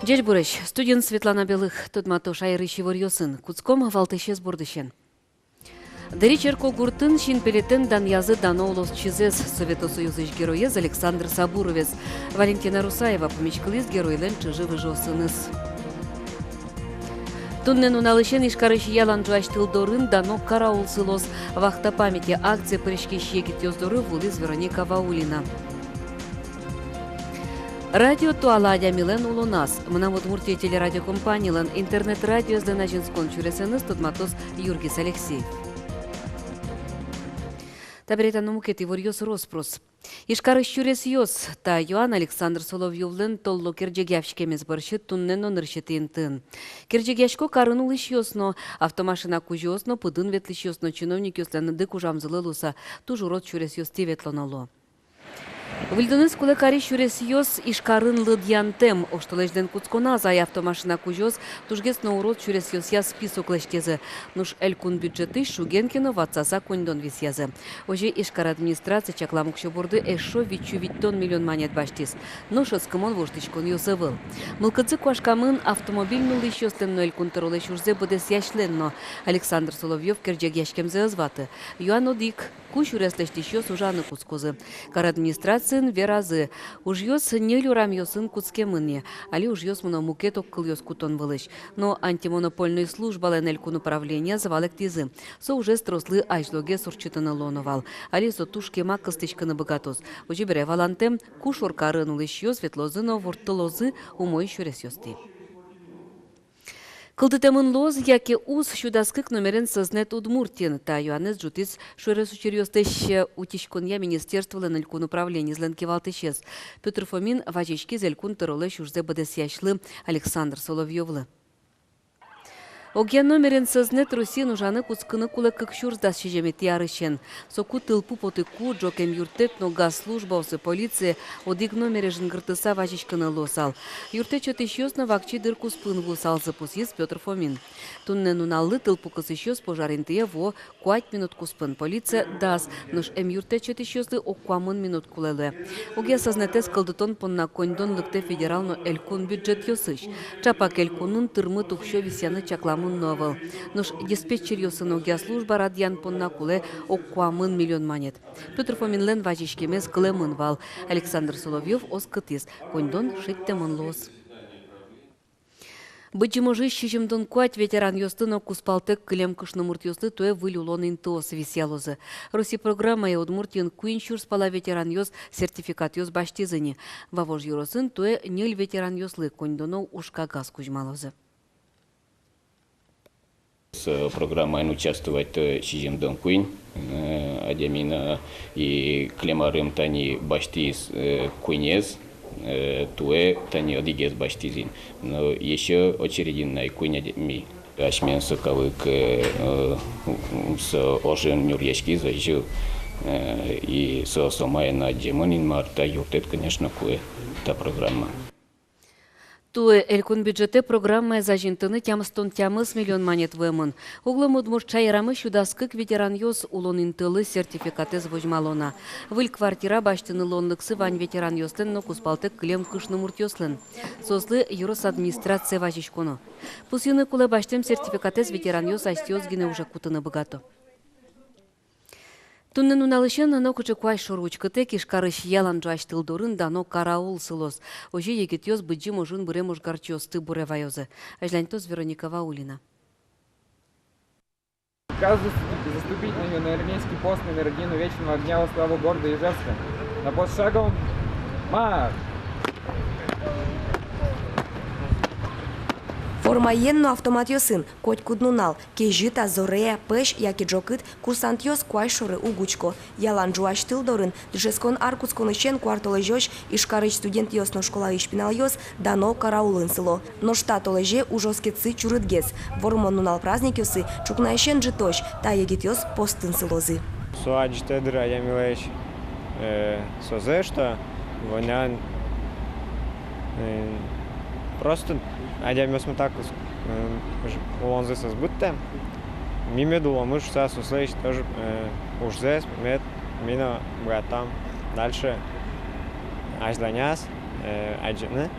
Дядь Бурыч, студент Светлана Белых, Тудмато Шайрыщи Варьосын, Куцком Валтышес Бурдыщен. Деричерко Гуртын, Шин Пелетен, Дан Язы, Дано Улос Чизес, Советосоюзыш героез Александр Сабуровец, Валентина Русаева, помечкализ геройлен Чиживы Жосыныс. Туннен уналышен Ишкарыш ялан жуаштылдорын Дано Караул сылос, вахта памяти акция Прышки Щекит Ёздоры Вулиз Вероника Ваулина. Радио Туаладя Милен Улунас, Мнамут Муртия телерадиокомпаниялан интернет-радио Сденачинскон чуресеныс Тудматос Юргис Алексей. Табретану мукети ворьос роспрос. Ишкарыш чурес йос, та Йоанн Александр Соловьевлен толло кирджегявшкемес баршит туннено ныршетин тын. Кирджегяшко карынул иш йосно, автомашина кужосно, пыдын ветлиш йосно, чиновник йосланы дык ужамзылы луса, тужу рот чурес йос тиветлонало. Вильдонес кулекари чурес йос ишкарын лыдьянтем, оштолежден куцкона зай автомашина кужос, тужгес на урод чурес йос я список лештезе. Нуш элькун бюджеты Шугенкино ватсаса куньдон висязе. Оже ишкар администрация чакламук шоборды эшо вичу-виттон миллион монет баштис. Нуш скамон воштичкон йосывыл. Мылкыцы куашкамын автомобильну лиш йостен элькун таролеш урзе будес яшленно. Александр Соловьев керджег яшкемзе азваты. Йоанн одик, ку чурес лештиш йос ужаны куцкозы. Кар администрация веразы. Уж йос не люрам йосын куцкемыне, али уж йос мукеток кыл йос кутон вылыш. Но антимонопольная служба ленелькун управления завалек тизы. Со уже строслы айжлоге сурчитаны лоновал. Али со тушкема кыстычканы богатос. Уже бере валантем кушор карын лыш йос ветлозы, но вуртылозы умой чурес йости. Кылдытемын лоз, яке уз шудаскык номерен сознет Удмуртин, та Йоаннес жутиц шуэресу черьёстыщ утичконья министерства ленелькун управления зленки валтышес. Петр Фомин вачички зелькун тыролы шурзе бадес яшлы Александр Соловьевлы. Огян номерен сознет Русин ужаны куцкыны кулы кыкшурздас шижемет ярышен. Соку тылпу потыку, джокем юртет, но газ служба осы полиция, одик номере жынгыртыса вачичкыны лосал. Юрте чотыщёсно вакчи дырку спын вусал запусис Петр Фомин. Туннен уналлы тылпу кысыщёс пожаринтые во 5 минут куспын. Полиция дас, нож юрте чотыщёслы оккуамын минут кулеле. Огя сознетес кылдытон понна коньдон лыкте федерално элькун бюджет йосыш. Чапак элькунын тырмы тухшо висяны чакламы новел. Нож диспетчер йосын огя служба радьян понна куле оккуамын миллион монет. Петр Фоминлен вачичкемес кылемын вал. Александр Соловьев оскытис. Коньдон шиттемын лос. Бычымыжы шижимдон куать ветеран йостыно куспалтык кылем кышны мурт йосты туэ вылюлон интоос висялозы. Руси программа и Удмуртин куинчур спала ветеран йос сертификат йос баштизыни. Вавож юросын туэ нель ветеран йослы коньдоно ушка газ кузьмалозы. С программой участвовать Шижимдон Куин, Адемина и Клемарым Тани Баштиз Куинез, Туэ Тани Одигез Баштизин. Но еще очередин на Куиня ми. Ашмен Сокавык с Ожен Нюрьешки зажил и со Сомая на Демонин Марта Юртет, конечно, Куэ та программа. Туэ элькун бюджете программа зажинтыны тямстон тямыс миллион монет вэмын. Углым удмурт рамы шудаскык ветеран йос улон интылы сертификатез вожмалона. Выль квартира баштыны лонлыксы вань ветеран йослен, но куспалтык клем кышны мурт йослен. Сослы юрос администрация вачичконо. Пусыны куле баштым сертификатез ветеран йос астиозгине уже кутыны богато. Туннен уналышен нокучы куай шоручкыте кишкарыш ялан жуаштылдорын Дано Караул сылос. Оже егет йос быджим ужын буремуш гарчёс ты буре вайозы. Ажлянтос Вероника Ваулина. Приказу заступить на армейский пост номер 1 у Вечного огня во славу города Ижевска. На пост шагом марш! Форма енно автомат йосын, коть куднунал, кежита зорея пеш, яки джокыт, курсант йос куайшоры угучко. Ялан жуаш тылдорын, джескон аркутскон ищен квартолы жёш, ишкарыч студент йосно школа ишпинал йос, Дано Караулын сыло. Но штат олеже ужоскетсы чурытгес. Вормон нунал праздник йосы, чукна ищен житош, та егит йос постын сылозы. Суач тедра ямилеш созе, что вонян просто Адем мы так улонзы созбутте. Миме дула мыш сас услышь тоже уж здесь мед мина там дальше ажданяс аджины.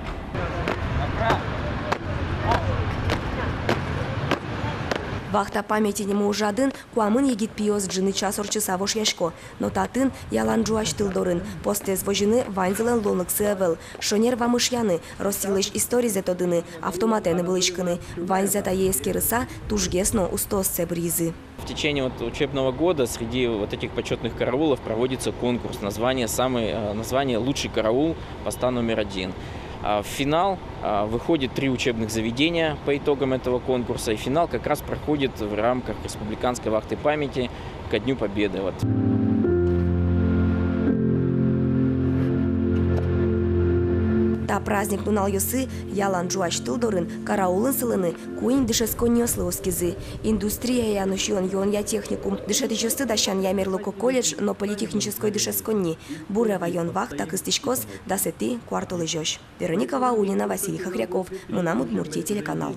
Вахта памяти нему уже один, куамын егит пиоз джины час орчыса вош яшко. Но татын ялан джуаш тылдорын, после звожины ванзелен лонлык сыавел. Шонер вамышьяны, ростилыш историзе тодыны, автоматены вылышканы. Ванзята ески рыса, тужгесно устосце бризы. В течение учебного года среди этих почетных караулов проводится конкурс, название «Лучший караул», поста номер 1. В финал выходит 3 учебных заведения по итогам этого конкурса, и финал как раз проходит в рамках республиканской вахты памяти ко Дню Победы. Та праздник нунал йосы, ялан джуаш тылдорын, караулын сылыны, куин дышескон оскизы. Индустрия янушион йон я техникум, дышетычосты дащан ямерлоко колледж, но политехнической дышесконни. Бурева йон вахта кыстичкос, дасети кварталы жёш. Вероника Ваулина, Василий Хохряков, Мунам Удмуртия, телеканал.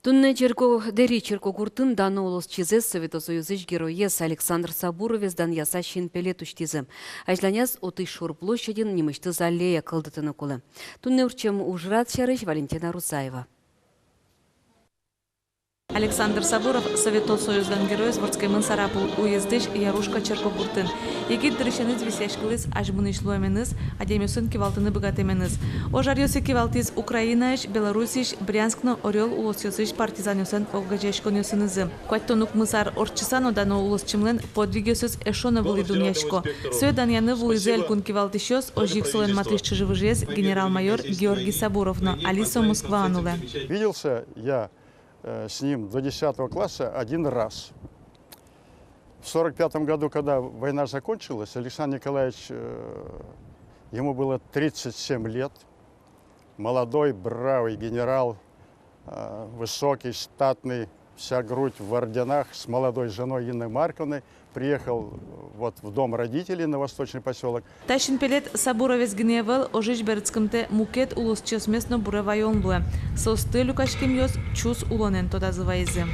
Тунне дери черко куртын дано олос чизес Советосоюзыш героес Александр Сабуровец дан яса шинпеле туштизы. Ажланяс оты шур площадин немышты залея кылдытыны кулы. Тунне урчем ужрат шарыш Валентина Русаева. Александр Сабуров Советосоюздан герой Ворскаймын Сарапул уездыш Ярушка Черкогуртын. Егит дырышаныз висяшкылыз ажмынышлу эменыз, адемюсын кивалтыны быгатеменыз. Ожарьосы кивалтиз Украинаеш, Беларусиш, Брянскно, Орел улосьосыш партизанюсын оггажешконюсынызы. Куаттонук мызар орчысан одано улосчымлен подвигесыз эшона вылы дуньяшко. Сөйдан яны вылызель кун кивалтышёс ожик солен матышчы живыжез генерал-майор Георгий Сабуровно, Алисо Москва ануле. Виделся я с ним до 10 класса один раз. В 1945 году, когда война закончилась, Александр Николаевич, ему было 37 лет, молодой, бравый генерал, высокий, статный, вся грудь в орденах, с молодой женой Инной Марковной, приехал в дом родителей на Восточный поселок. Тащин пелет Сабуровец гневал ожиж бердскымте мукет улусчес местно буревайон бле. Состы люкашким йос чус улонен тода зывайзы.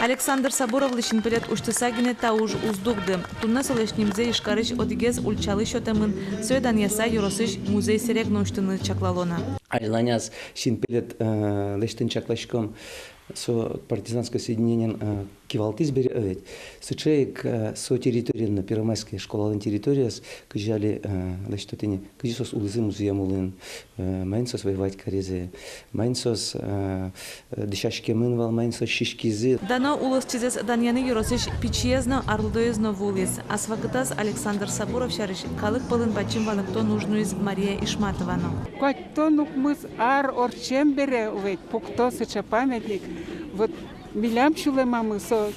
Александр Сабуров лишин перед уштысагине тауж уздугды. Тунна солешнимзе ишкарыш одигез ульчалы шотемын. Сөйдан яса юросыш музей серегно уштыны чаклалона. Айланяс шин перед лештын чаклашком со партизанское соединение кивалтиз берет. Сучейк со территории первомайская школа территория кыжали лештотыни кыжисос улызы музеямулын майнсос воевать карезе майнсос дышашке мынвал майнсос шишкизы. Дано улос чизес даньяны юросыш пичезно арлдоезно вулис. Асвагытас Александр Сабуров шарыш калык пылын бачим валыкто нужну из Мария Ишматовано. Куаттонук мыз ар орчем бере увет пукто сыча памятник. Вот милям чулемамы со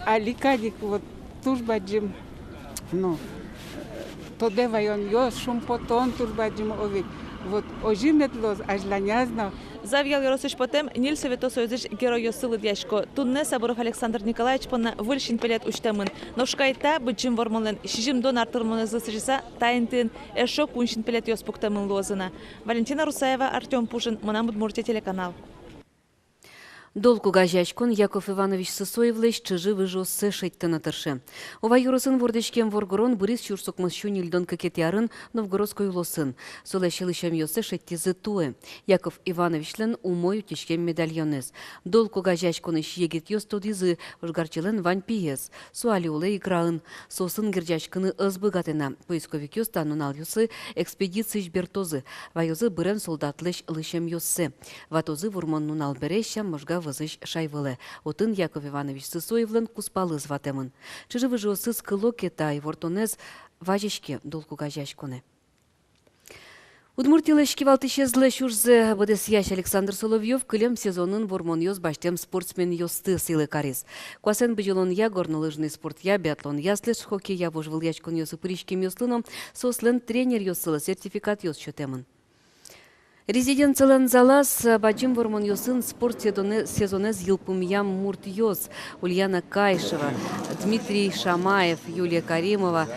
аликадик вот тужбаджим, ну, то девайон йос шумпотон тужбаджим овет. Вот ожиметлоз ажланязно. Завьял юросыш потем Ниль Советосоюзыш герой йосылы дяшко. Тунне Сабуров Александр Николаевич понна выльшин пелет уштамын. Но шкайта бычым вормолен шижим дон артырмоны зысыжиса тайнтын эшо куншин пелет йос пуктамын лозына. Валентина Русаева, Артем Пушин, Мунам Удмуртия, телеканал. Долку газячкон Яков Иванович Сысоевлеш чыжы выжоссы шеттіні тұршы. Ова юрысын вордечкен воргорон бұрис чурсок мысшу нильдон кекет ярын Новгородской улосын. Солешілі шамьосы шеттізі туы. Яков Ивановичлен умой утешкен медальонез. Долку газячкон иш егет йос тодизы ұшгарчылын вань пиес. Суали улы играын. Сосын гіржачкыны ызбыгатына. Поисковик йос танунал юсы экспедиции жбертозы. Вайозы бұрын солдатлыш лышем йосы. Ватозы вурмон нунал берещам можга вызыш шайвылы. Отын Яков Иванович Сысоевлен куспалы зватемын. Чыжы выжосы скыло кетай вортонез важешке долку газячконы. Удмуртилыш кивалтышезлы шурзы быдыс яш Александр Соловьев кылем сезонын вормон йоз баштем спортсмен йосты силы карис. Куасен быжылон я горнолыжный спорт я биатлон яслыш хоккей я вожвыл ячкон йосы пыришкем йослыном сослен тренер йосылы сертификат йос чөтемын. Резиденциялан залас бачим вормон йосын спорт сезонез йылпумьям мурт йос. Ульяна Кайшева, Дмитрий Шамаев, Юлия Каримова.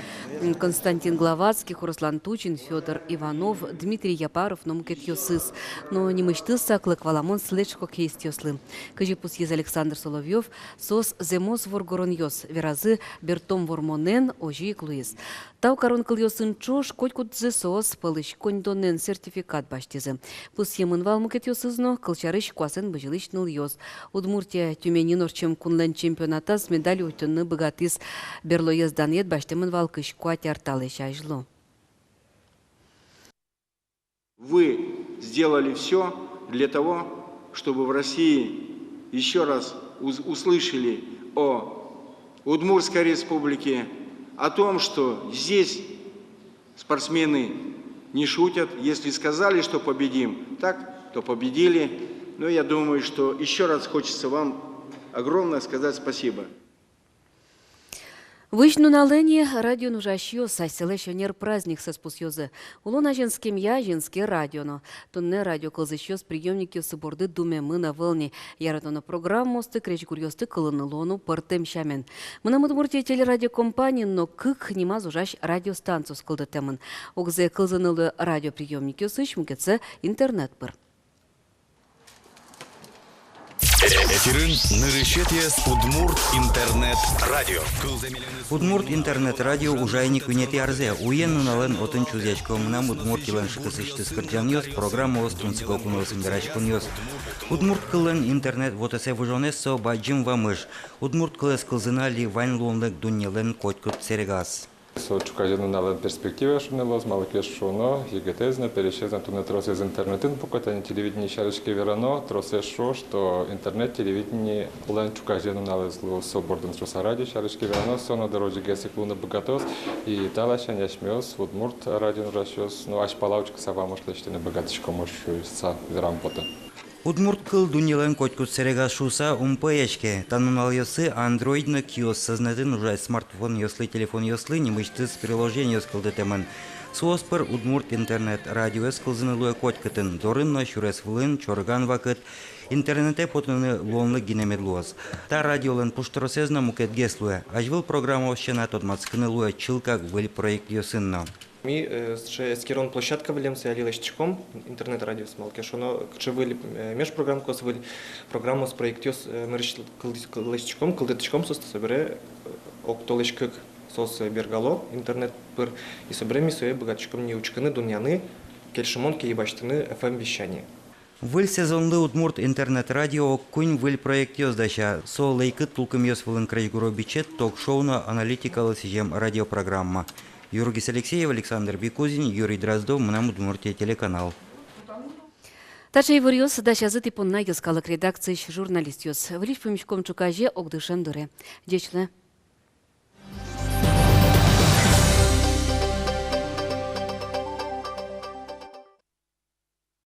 Константин Гловацкий, Руслан Тучин, Федор Иванов, Дмитрий Япаров, номукет йосыз. Но не мечтылся клык валамон слечко кейст йослы. Кажипус ез Александр Соловьев, сос земос воргорон йос, веразы бертом вормонен ожи клуиз. Тау карон кыл йосын чош, котькут зе сос, пылыш коньдонен сертификат баштизы. Пус емын валмукет йосызно, кылчарыш куасен быжилыш ныл йос. Удмуртия тюменин орчем кунлен чемпионата с медаль утюнны богатыз берло ездан ед баштемын валкыш куатяр талыш ажло. Вы сделали все для того, чтобы в России еще раз услышали о Удмуртской республике, о том, что здесь спортсмены не шутят. Если сказали, что победим, так, то победили. Но я думаю, что еще раз хочется вам огромное сказать спасибо. Вышну на лене радио нужащио саселе шонер праздник соспусьёзы. Улона женским я женские радионо. Тонне радио кылзыщёз приемники соборды думе мы на волне. Яратона программу сты креч курьёсты кылыны лону пыртем шамен. Мы на Удмуртия телерадиокомпании, но кык нема зужащ радиостанцию скылды темын. Огзе кылзынылы радиоприемники сыщ мукетсе интернет пыр. Эфирин нырышетес Удмурт интернет радио. Удмурт интернет радио ужайник унети арзе. Уен нален отын чузячком нам Удмурт илен шикысышты скыртяньёс, программа остунцыко кунылсын гарачкуньёс. Удмурт кылын интернет вот эсе вужонессо баджим вамыш. Удмурт кылыс кылзынали вайн лунлык дуньелен коткут серегас. Чукажену нален перспектива шунелос, малыкеш шуно, егетезно, перещезна туне трос из интернетын, покотани телевидение шарышки верано, тросе шо, что интернет телевидение лен чукажену налезло соборден троса ради шарышки верано, соно дорожи гесик луна богатос, и талаша няшмёс, Удмурт радио ращёс, ну аж палаучка сава может лечтене богатышко мощуется верампота. Удмурт кыл дуньелен коткут серегас шуса умпаячке. Танунал йосы андроидны киос сознатын уже смартфон йослы, телефон йослы, немыштыз приложение йоскылды темен. Суоспыр Удмурт интернет радио йоскылзыны луя коткытын, дорынно шурес вылын, чорган вакыт, интернете потыны лонлы гинемедлуаз. Та радиолен пуштросезна мукет геслуя, ажвыл программа ощена тотмацкыны луя чылкак выль проект йосынно. Ми ще скерон площадка вилем се алилещиком интернет радио смалке шоно кчевили межпрограм косвили программу с проектиос мерш кылещиком кылдетичком сос собере октолешкык сос бергало интернет пыр и собере ми сое богатчиком не учканы дуняны кельшимон киебаштыны FM вещание. Выль сезонлы Удмурт интернет радио кунь выль проектиос даща со лейкыт тулкым йос вылын крайгуро бичет ток-шоуна аналитикалы сижем радиопрограмма. Юргис Алексеев, Александр Бекузин, Юрий Дроздов, Мнам Удмуртия телеканал. Тача и вырьёс, дача зыты понна йоскалык редакции журналист йос. Вриш помещком чукаже огдышен дуре. Дечле.